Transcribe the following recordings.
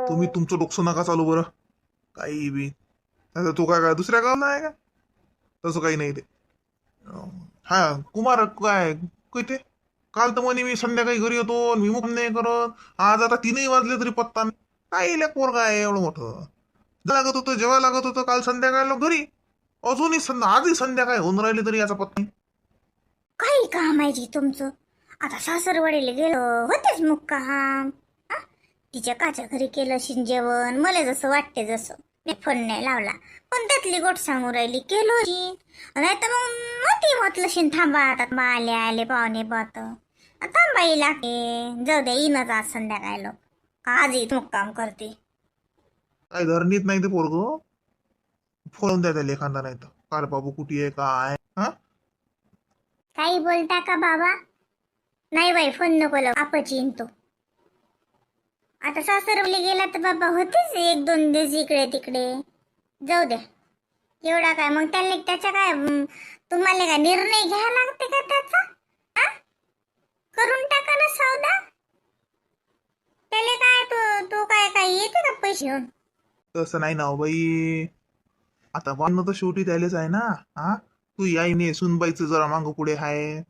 तुम्ही तुमचं डोकं नका चालू बरं. काही बी आता तू काय काय दुसऱ्या गावाला आहे का? तसं काही नाही ते. हा कुमार काय काय ते काल तर म्हणे मी संध्याकाळी घरी येतो मी मुक नाही करत. आज आता 3 वाजले तरी पत्ता नाही. काय इल्या पोरगा आहे एवढं मोठं. लागत होतं जेव्हा लागत होतं काल संध्याकाळला घरी. अजूनही आजही संध्याकाळी होऊन राहिली तरी याचा पत्ता नाही. काही काम आहे जी तुमचं. आता सासरवाडीला गेलो होतेच मुक्काम. हा? तिच्या काच्या घरी केलं शिन जेवण मला जसं वाटते जसं. मी फोन नाही लावला पण त्यातली गोट सांगू राहिली केलो नाही तर मग मोठी म्हटलं शिन थांबा आता आले आले पाहुणे पाहत थांबाई लागते. जाऊ द्या येईनच आज संध्याकाळी लोक का आज येत मुक्काम करते. काय धरणीत नाही ते पोरग. फोन द्या त्या लेखांदा नाही तर काल बाबू कुठे आहे काय हा. काही बोलता का बाबा. नाही बाई फोन नको लावू आपच येईन तो. आता सासरवली गेला तर बाबा होतेच 1-2 दिवस इकडे तिकडे. जाऊ द्या एवढा काय मग त्याच्या काय तुम्हाला काय निर्णय घ्यायला लागते का त्याचा. हा? करून टाका ना सौदा. त्याला काय तू काय काय येते का पैसे घेऊन. तसं नाही ना हो बाई. आता बांधणं तर शेवटी द्यायलाच आहे ना. हा तू याईने सुनबाईचं जरा मागं पुढे आहे.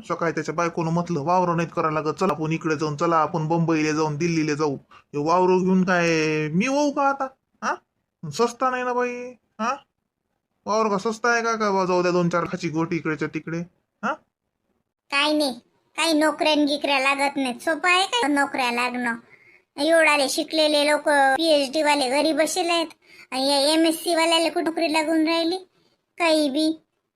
सकाळी त्याच्या बायकोनं म्हटलं वावर नाहीत करायला लागत चला आपण इकडे जाऊन चला आपण मुंबईला जाऊन दिल्लीला जाऊ. हे वावर घेऊन काय मी होऊ का आता. हा सस्ता नाही ना बाई. हा वावर का सस्ता आहे का का जाऊ द्या 2-4 खाची गोटी इकडेच्या तिकडे. हा काय नाही काही नोकऱ्या गिकऱ्या लागत नाहीत. सोपं आहे काय नोकऱ्या लागणं. एवढाले शिकलेले लोक PhD वाले घरी बसले आहेत आणि MSc वाल्याला कुठं नोकरी लागून राहिली. काही बी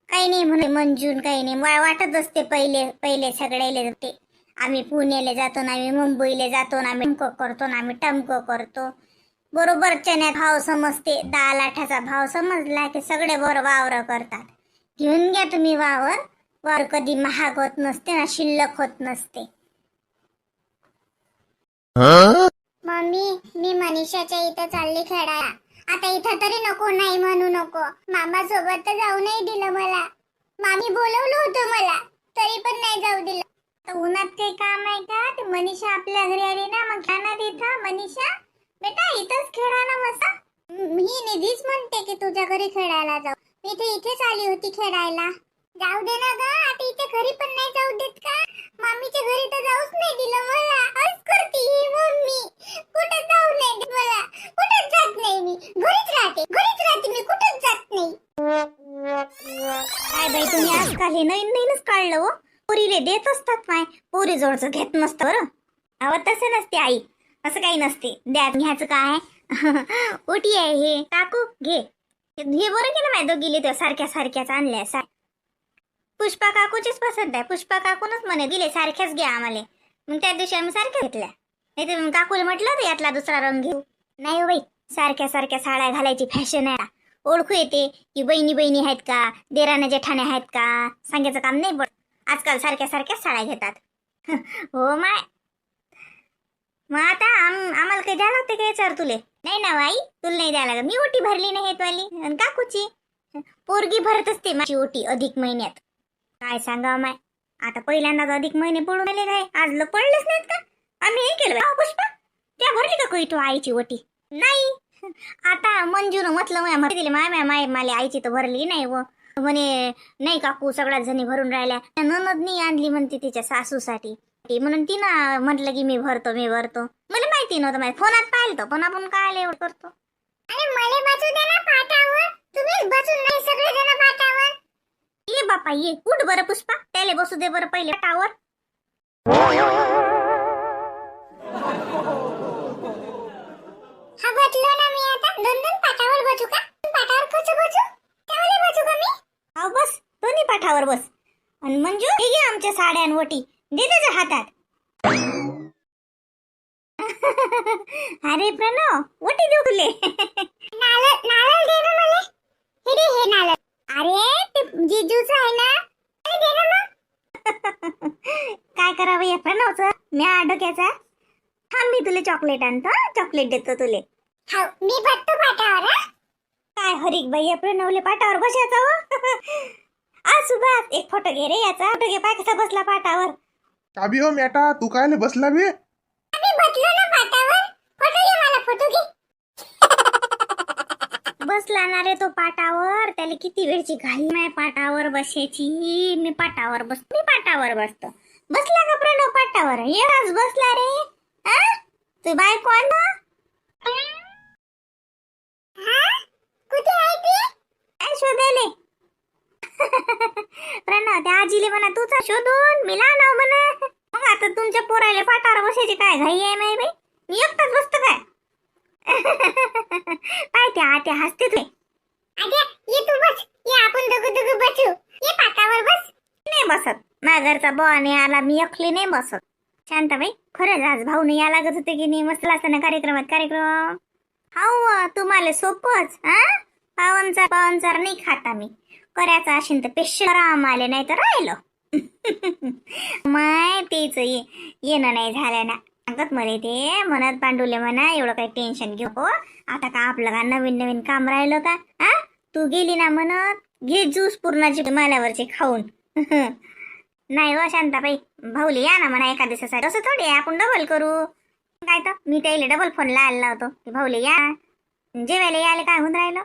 काही नाही म्हणे मंजून काही नाही मला वाटत असते पहिले पहिले सगळ्याले जाते. आम्ही पुण्याला जातो ना आम्ही मुंबईला जातो ना आम्ही टमक करतो ना आम्ही टमक करतो. बरोबर चण्यात भाव समजते 10 लाखाचा भाव समजला की सगळे बरोबर वावर करतात. घेऊन घ्या तुम्ही वावर. वावर कधी महाग होत नसते ना शिल्लक होत नसते. मम्मी मी मनीषाच्या इथं चालली खेळायला. आता इथं तरी नको नाही म्हणू नको. मामा सोबत तर जाऊ नाही दिलं मला. मामी बोलवलं होतं मला तरी पण नाही जाऊ दिलं. तर उन्हात काही काम आहे का. ते मनीषा आपल्या घरी आली ना मग खाना इथं. मनीषा बेटा इथंच खेळा ना मस्त. मी निधीच म्हणते की तुझ्या घरी खेळायला जाऊ. मी तर इथेच आली होती खेळायला. जाऊ दे ना ग आता इथे घरी पण नाही जाऊ देत का. मामीच्या घरी तर जाऊच नाही दिलं मला. आज करते ही मम्मी. कुठे जाऊ नाही देत मला. कुठेच जात नाही मी. घरीच राहते मी कुठेच जात नाही. काय बाई तुम्ही आजकाल हे नवीनच काढलं हो. पोरीले देत असतात माय पोरी जोडचं घेत नसतं बरं. अहो तसं नसते आई. असं काही नसते द्या घ्यायचं काय. ओटी आहे हे काकू घे. हे बरं केलं माय दोघीले ते सारख्या सारख्याच आणल्या. पुष्पा काकूचीच पसंत आहे. पुष्पा काकूनच म्हणे दिले सारख्याच घ्या आम्हाला. मग त्या दिवशी आम्ही सारख्या घेतल्या. नाही तर काकूला म्हटलं तर यातला दुसरा रंग घेऊ. नाही हो बाई सारख्या सारख्या साड्या घालायची फॅशन आहे. ओळखू येते की बहिणी बहिणी आहेत का देराने जेठाणे आहेत का सांगायचं काम नाही पडत. आजकाल सारख्या सारख्याच साड्या घेतात. हो माय मग आता आम्हाला काही द्यायला लागते का याच्यावर तुले. नाही ना आई तुला नाही द्यायला लागत. मी ओटी भरली नाही वाली आणि काकूची पोरगी भरत असते माझी ओटी अधिक महिन्यात. काय सांगा माय आता पहिल्यांदाच अधिक महिने पडून आले काय. आज लोक पडलेच नाहीत का. आम्ही हे केलं पुष्पा त्या भरली का कोई तो आईची ओटी. नाही आता मंजून म्हटलं दिले माय माले आईची तर भरली नाही व म्हणे नाही काकू सगळ्याच जणी भरून राहिल्या. ननदनी आणली म्हणते तिच्या सासूसाठी म्हणून तिनं म्हटलं की मी भरतो मला माहिती नव्हतं. माझ्या फोनात पाहिलं पण आपण काय एवढं करतो. अरे मला बसू दे ना पाटावर. तुम्हीच बसून नाही सगळे जण पाटावर. ये बापा ये उठ बरं पुष्पा त्याला बसू दे बरं पहिले पाटावर. हा बसलो ना मी आता 2 पाटावर बसू का. पाटावर कसं बसू त्याला बसू का मी. हा बस दोन्ही पाठावर बस. आणि मंजू हे घे आमच्या साड्या आणि ओटी दे त्याच्या हातात. अरे प्रणव ओटी देऊ तुले. नारळ दे ना मला. हे दे हे नारळ. अरे ते जिजूच आहे ना दे ना मग. काय करावं या प्रणवचं म्या डोक्याचा. थांब मी तुला चॉकलेट आणतो. चॉकलेट देतो तुले. मी बसतो पाटावर. काय हरिक बाई या प्रणवले पाटावर बसायचा हो. आज सुभाष एक फोटो घे रे याचा. फोटो घे पाय कसा बसला पाटावर. का बी हो मेटा तू काय बसला बे. बसलो ना पाटावर. फोटो घे मला बसला ना रे तो पाटावर, त्याला किती वेळची घाई नाही पाटावर बसायची. मी पाटावर बसतो. बसला का प्रणव पाटावर? येणाच बसला रे. हा तू बायको आण ना. कुठे आहे ती? काय शोधायले? प्रणव त्या आजीले म्हणा तुझा शोधून मी लहान म्हणा. मग आता तुमच्या पोराले पाटावर बसायची काय घाई आहे माही बाई? मी एकटाच बसतो काय? पाय त्या आत्या हसते तुझे. आत्या ये तू बस, ये आपण दोघं बसू. ये पाटावर बस. नाही बसत, माझ्या घरचा बोवाने आला, मी एकली नाही बसत. शांताबाई खरंच आज भाऊने या लागत होते की नाही? मस्त असताना कार्यक्रम. हाऊ तुम्हाला सोपच. हा पावनचार नाही खाता मी. करायचं असेल तर पेशल आम्हाला, नाही तर राहिलं. माय तेच येणं नाही झालं ना. सांगत म्हणे ते म्हणत पांडुले म्हणा एवढं काही टेन्शन घेऊ. आता का आपलं का नवीन काम राहिलं का? हा तू गेली ना म्हणत घे ज्यूस पूर्णाची माल्यावरचे खाऊन. नाही हो शांताबाई, भाऊले या ना म्हणा एका दिवसासाठी. असं थोडी आपण डबल करू काय? तर मी त्याला डबल फोन लावला होतो की भाऊले या जेवायला. यायला काय होऊन राहिलं?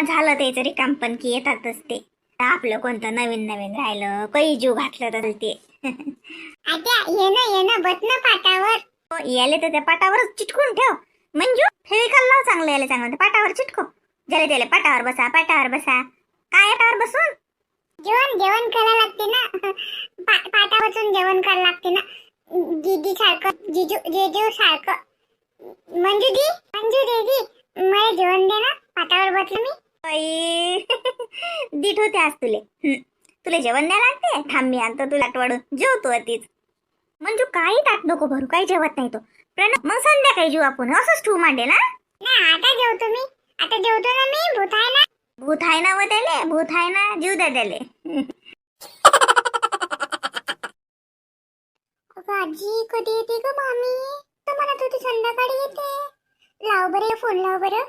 झालं त्याचं रिकाम पण की येतातच ते. आपलं कोणतं नवीन राहिलं काही जीव घातलं तर ते. आत्या ये ना बस ना पाटावर. याले तर त्या पाटावरच चिटकून ठेव. मंजू फेविकॉल लाव चांगलं, याले चांगलं पाटावर चिटको. ज्याला त्याला पाटावर बसा. काय पाटावर बसून जेवण करायला लागते ना. पाटावर बसून जेवण करायला लागते ना. दीदी सारखं जेजू सारखं. मंजू दीदी मला जेवण दे ना. पाटावर बसलो मी. दीट होते आज तुले जेवण द्यायला लागते. थांब मी आणतो तुला आठवडून जेवतो अतीच. म्हणजे काही ताट नको भरू, काही जेवत नाही तो. प्रणव मग संध्याकाळी जेवू आपण. असंच ठेवू मांडे ना. आता जेवतो मी. आता जेवतो ना मी. भूत आहे ना व त्याले. भूत आहे ना, जीव द्या त्याले. आजी कधी येते ग मामी? तर मला तू संध्याकाळी येते. लाव बरं फोन लाव बरं.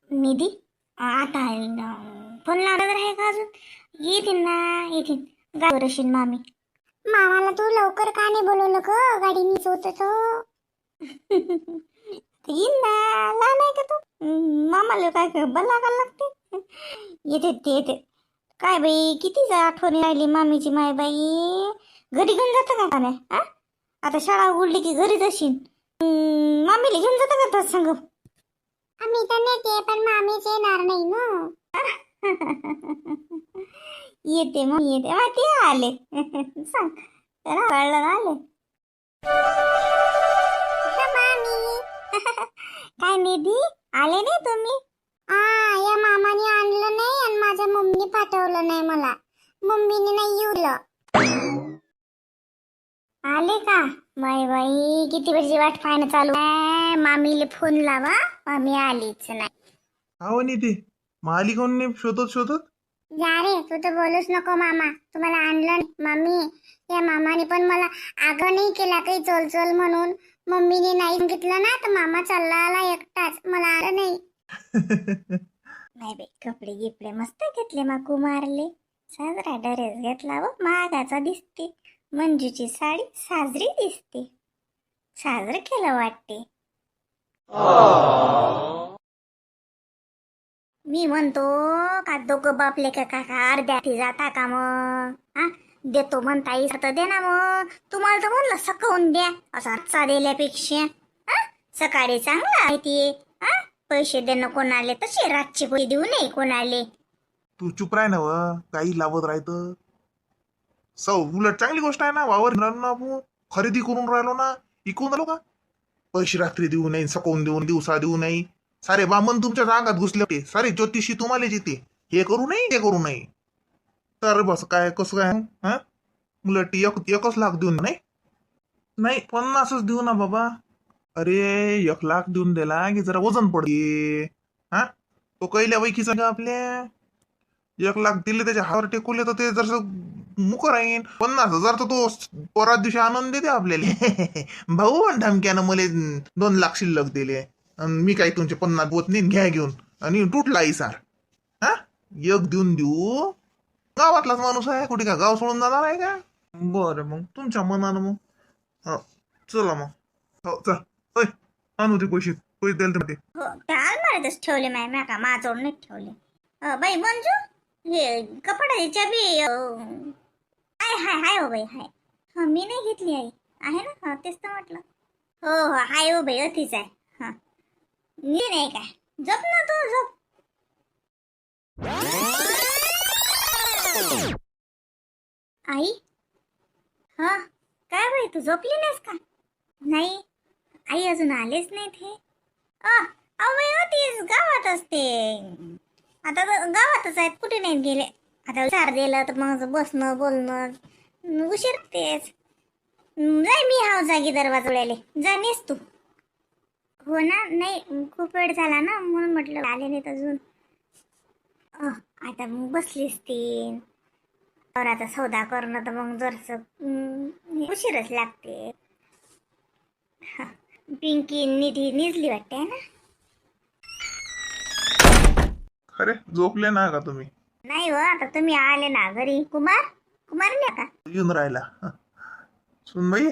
निधी आता फोन लावला तर आहे का अजून? येतील गावरशील मामी. मामाला तू लवकर का नाही बोलवलं ग? गाडी मीच होत तो. येईन ना, लहान आहे का तू? मामाला काय बला का लागते? येते. काय बाई किती आठवणी राहिली मामीची. माय बाई घरी घेऊन जातं का नाही? आता शाळा उघडली की घरीच असेल. मामीला घेऊन जातं का सांग? आम्ही तर नेते पण मामीच येणार नाही ना. येते माहिती आले. सांग त्याला कळलं आले. काय निधी आले नाही तुम्ही? या मामाने आणलं नाही आणि माझ्या मम्मीने पाठवलं नाही मला. मम्मीने नाही येऊलं. आले का? बाई किती वेळची वाट पाहणं चालू आहे. मामीले फोन लावा. मामी आलीच नाही. हो निधी मग आली कोण नाही शोधत. जा रे तू तर बोलूच नको मामा. तुम्हाला आणलं नाही. मम्मी या मामाने पण मला आग्रह नाही केला काही चल म्हणून. मम्मीने नाही सांगितलं ना तर मामा चालला आला एकटाच. मला आलं नाही. नाही बाई कपडे गिपडे मस्त घेतले. माकू मारले. साजरा ड्रेस घेतला व महागाचा दिसते. मंजूची साडी साजरी दिसते. साजरं केलं वाटते. मी म्हणतो का दोघं बापले का काका अर्ध्याठी जाता का मग? देतो म्हणता येईल तर दे ना मग. तुम्हाला तर म्हणलं सकाळून द्या. असा रच्चा दिल्यापेक्षा सकाळी चांगला आहे ते. पैसे देणं कोणाले तसे रातचे पैसे देऊ नये कोणाले. तू चुप राह ना व. काही लावत राहतं. उलट चांगली गोष्ट आहे ना. वावर राहिलो ना आपण. खरेदी करून राहिलो ना. इकून राहिलो का? पैसे रात्री देऊ नये, सकाळून देऊन दिवसा देऊ नये. सारे बामन तुमच्या अंगात घुसले होते. सारे ज्योतिषी तुम्हाला येते. हे करू नये ते करू नये. तर बस काय कसं काय? उलट एकच लाख देऊन नाही 50च देऊ ना बाबा. अरे 1 लाख देऊन दिला की जरा वजन पडते. तो कैल्या वैकीचा का आपल्या 1 लाख दिले त्याच्या हावर टेकवले तर ते जर मुख राहीन. 50,000 तर तो परात दिवशी आणून देते आपल्याला. भाऊ धमक्यानं मला 2 लाख शिल्लक दिले. मी काही तुमचे 50 बोत नाही घ्या घेऊन आणि तुटला इसार. एक देऊ. गावातलाच माणूस आहे. कुठे का गाव सोडून जाणार आहे का? बरं मग तुमच्या मनानं मग. हो चला मग. हो चल आणू ते पैसे द्यायला ते. कपाटातच ठेवले म्या का माझोड नाही ठेवले. बाई मंजू, हे कपाटाची चाबी हाय हाय हाय हो बाई हाय. मी नाही घेतली आई. आहे ना, तेच तर म्हटलं. हो हाय हो बाई, अतिच आहे. हा नाही काय, झोप ना तू झोप. आई, हा काय बाई, तू झोपली नाहीस का? नाही आई, अजून आलेच नाहीत हे. बाई होतीस गावात असते. आता तर गावातच आहेत, कुठे नाहीत गेले. आता चार दिलं तर मग बसणं बोलणं उशीर तेच. जाय, मी हाव जागी दरवाजा उड्याले. जाणेस तू. हो ना, नाही खूप वेळ झाला ना, म्हणून म्हटलं आले नाहीत अजून. आता मग बसलीस ती और आता सौदा करणं तर मग जरस उशीरच लागते. पिंकी निधी निजली वाटते ना. अरे झोपले ना का तुम्ही? नाही हो, आता तुम्ही आले ना घरी. कुमार नाही का? येऊन राहिला. सुनबाई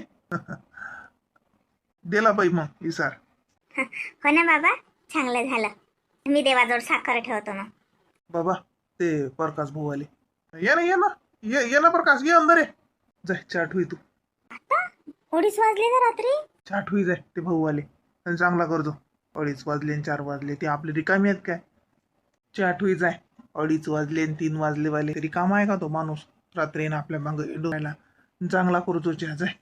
दिला बाई मग इसार. हो ना बाबा, चांगलं झालं. मी देवाजवळ साखर ठेवतो मग. बाबा ते प्रकाश भाऊ आले. ये ना ये ना प्रकाश, ये अंदर ये. जाय चाट हुई तू. आता 2:30 वाजले ना रात्री. चाट हुई जाय, ते भाऊ आले आणि चांगला करतो. 2:30 वाजले आणि 4 वाजले ते आपले रिकामी आहेत काय? चाट हुई जाय. 2:30 वाजले आणि 3 वाजले वाले तरी काम आहे का तो माणूस? रात्री ना आपल्या मागं डोळ्याला चांगला करतो चहा. जाय.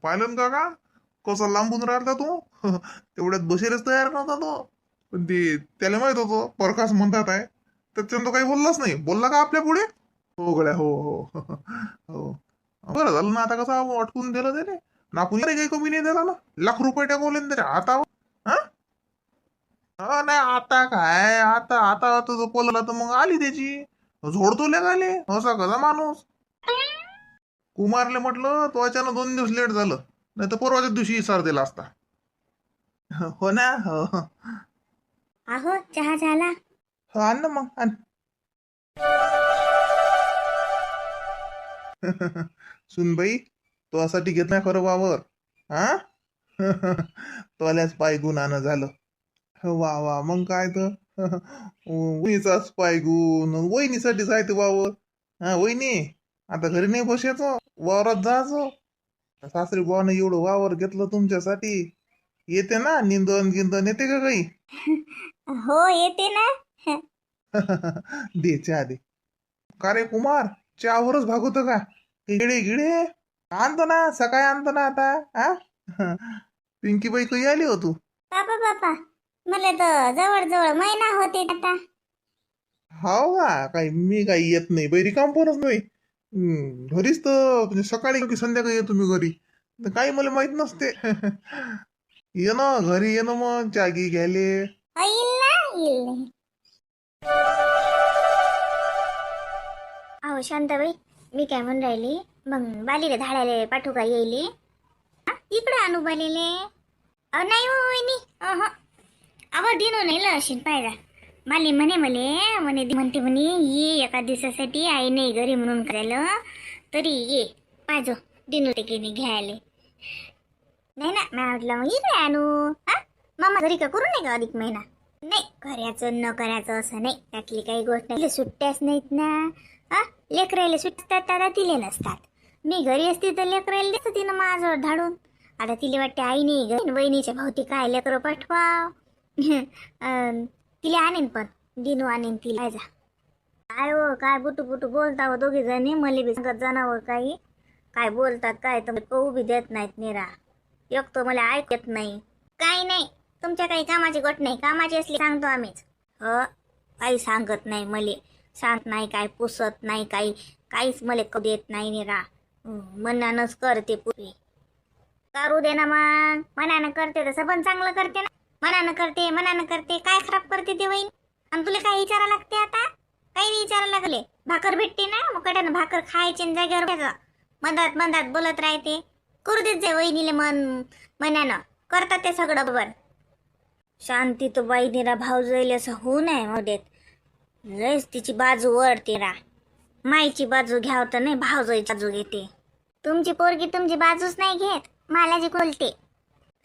पाहिलं का का कसा लांबून राहिला तू? तेवढ्यात बसेलच तयार नव्हता तो. पण ते त्याला माहित होतं प्रकाश म्हणतात आहे, त्याच्यानं तो काही बोललाच नाही. बोलला का आपल्या पुढे? हो गड्या, हो हो हो. बरं झालं ना, आता कसं अटकून दिलं त्याने. आपण काही कमी नाही दिला ना. ₹1,00,000 टाकवले ना त्याच्या हातावर. हा नाही आता काय, आता तुझं पोलला तर मग आली त्याची झोडतो आले. असा कसा माणूस. कुमारले म्हटलं तो अचानक 2 दिवस लेट झालं, नाही तर परवाच्या दिवशी इसार दिला असता. हो ना, हो आहो चहा झाला. हो, आण ना मग आण. सुनबाई तुझ्यासाठी घेत नाही खरं वावर. हा तोल्याच पाय गुणानं झालं. वा वा, मग काय तर. वहिनीचाच पाय गुण, वहिनीसाठीच आहे ते वावर. हा वहिनी, आता घरी नाही बसायचं, वावरात जायचं. सासरी बुवानं एवढं वावर घेतलं तुमच्यासाठी. येते ना निंदन गिंदन, येते का काही? हो येते ना. दे चहा दे. का रे कुमार, चहावरच भागवतं का? गिडे गिडे आणतो ना, सकाळी आणतो ना आता. हा पिंकी बाई काही आली हो तू? बापा मला तर जवळ महिना होते आता. हाव का? काही मी काही येत नाही बैरी काम पोरच नाही. घरीच तर म्हणजे सकाळी की संध्याकाळी येतो मी घरी. तर काही मला माहित नसते. ये ना घरी, ये ना मग जागी घ्यायले. येईल ना, येईल. अहो शांताबाई, मी काय म्हणून राहिली, मग बालीला धाडायला पाठवू का येईली? इकडे आणू बालीले? नाही हो वहिनी. अहो दिनो नाही लशीन पाहिजा. बाली म्हणते म्हणे ये एका दिवसासाठी, आई नाही घरी म्हणून करायला, तरी ये पाहिजो दिनू ते की घ्यायला. नाही ना, मी म्हटलं मग इकडे आणू. मामा घरी का करू नये का अधिक महिना? नाही करायचं न करायचं असं नाही, त्यातली काही गोष्ट नाही. सुट्ट्याच नाहीत ना. लेकरायला सुट्ट्यात त्याला तिले नसतात. मी घरी असते तर लेकरायला देत तिनं माझ्यावर धाडून. आता तिला वाटते आई नाही घरी, वहिनीच्या भावती काय लेकरं पाठवा. तिला आणीन, पण दिनू आणीन तिला. जा काय हो, काय बुटू बोलता हो दोघे जणी. मला बी सांगत जाणावं काही काय बोलतात काय तर पाहू बी देत नाहीत निरा. एक तर मला ऐकत नाही. काही नाही, तुमच्या काही कामाची गोट नाही. कामाची असली सांगतो आम्हीच. काही सांगत नाही मले. सांगत नाही, काय पुसत नाही, काहीच मला देत नाही निरा. मनानच करते पुरी. करू दे ना मग, मनानं करते तसं पण चांगलं करते ना. मनानं करते काय खराब करते ते वहीन? आणि तुला काय विचारा लागते आता? काही नाही विचारायला लागले. भाकर भेटते ना, मग कटानं भाकर खायची जागेवर बसायचं. मंदात बोलत राहते. करू देत जाय वहिनीले मनानं करतात ते सगळं बरोबर. शांती तो बाई निरा भाव जाईल असं होऊ नये मग देत. लयच तिची बाजू वळते रा. माईची बाजू घ्याव तर नाही, भावजाईची बाजू घेते. तुमची पोरगी तुमची बाजूच नाही घेत, मला जी बोलते.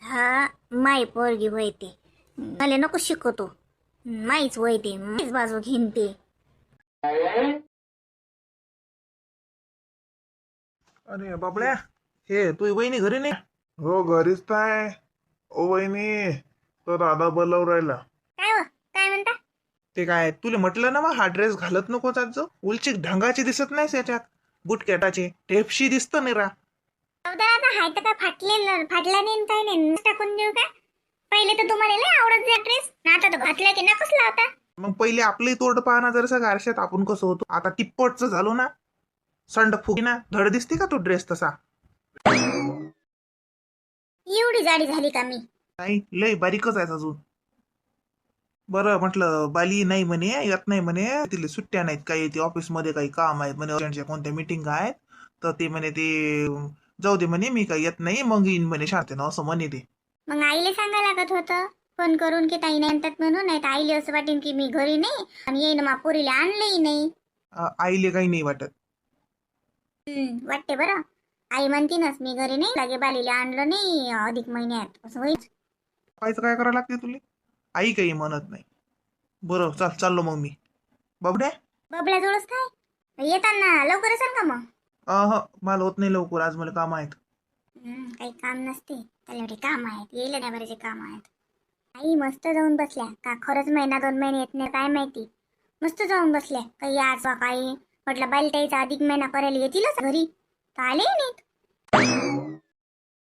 हा माई पोरगी होय ते मला नको शिकवतो. माईच वय ते माईच बाजू घेईन ते. अरे बाबड्या, हे तू वहिनी घरी नाही? हो घरीच काय. ओ वहिनी, तो दादा बोलावून राहिला. काय हो काय म्हणता? ते काय तुला म्हटलं ना मग, हा ड्रेस घालत नको जात जो. उलची ढंगाची दिसत नाहीस याच्यात. बुटकॅटाचे टेपशी दिसत नाही रा. आता हाय तर काय फाटला नाही काय नाही टाकून देऊ का? पहिले तर तुम्हाला लय आवडत जा ड्रेस, आता तर घातला की नकोच लावता. मग पहिले आपलंही तोड पाहना जरसं आरशात, आपण कसं होतो. आता टिप्पटचं झालो ना, संड फुगी ना, धड दिसते का तो ड्रेस तसा? एवढी जाडी झाली का मी? नाही, लय बारीकच आहे अजून. बरं म्हटलं, बाली नाही म्हणे, येत नाही म्हणे, तिला सुट्ट्या नाहीत काही, ती ऑफिसमध्ये काही काम आहेत म्हणे, अर्जंटच्या कोणत्या मीटिंग आहेत, तर ते म्हणे ते जाऊ दे म्हणे, मी काही येत नाही, मग येईन म्हणे शांततेनं, असं म्हणे ते. मग आईले सांगा लागत होतं फोन करून की ताई नाही म्हणतात म्हणून. नाही तर आईले असं वाटेन की मी घरी नाही आणि येईन मा पोरीला आणलंही नाही. आईले काही नाही वाटत. वाटते बरं. आई म्हणतीनच मी घरी नाही, लागे बालीला आणलं नाही अधिक महिन्यात, असं होईल. कायचं काय करावं लागते तुला? आई काही म्हणत नाही. बरं चाललो मग मी. बाबड्या, बबल्याजवळच काय येताना लवकर असाल का मग? मला होत नाही लवकर, आज मला काम आहेत. काही काम नसते त्याला, एवढे काम आहेत, येईल ना बरेचे काम आहेत. आई मस्त जाऊन बसल्या का खरंच महिना 2 महिने येत नाही काय माहिती. मस्त जाऊन बसल्या काही आज काही म्हटलं बालताईचा अधिक महिना करायला येतीलच घरी, तर आले नाहीत.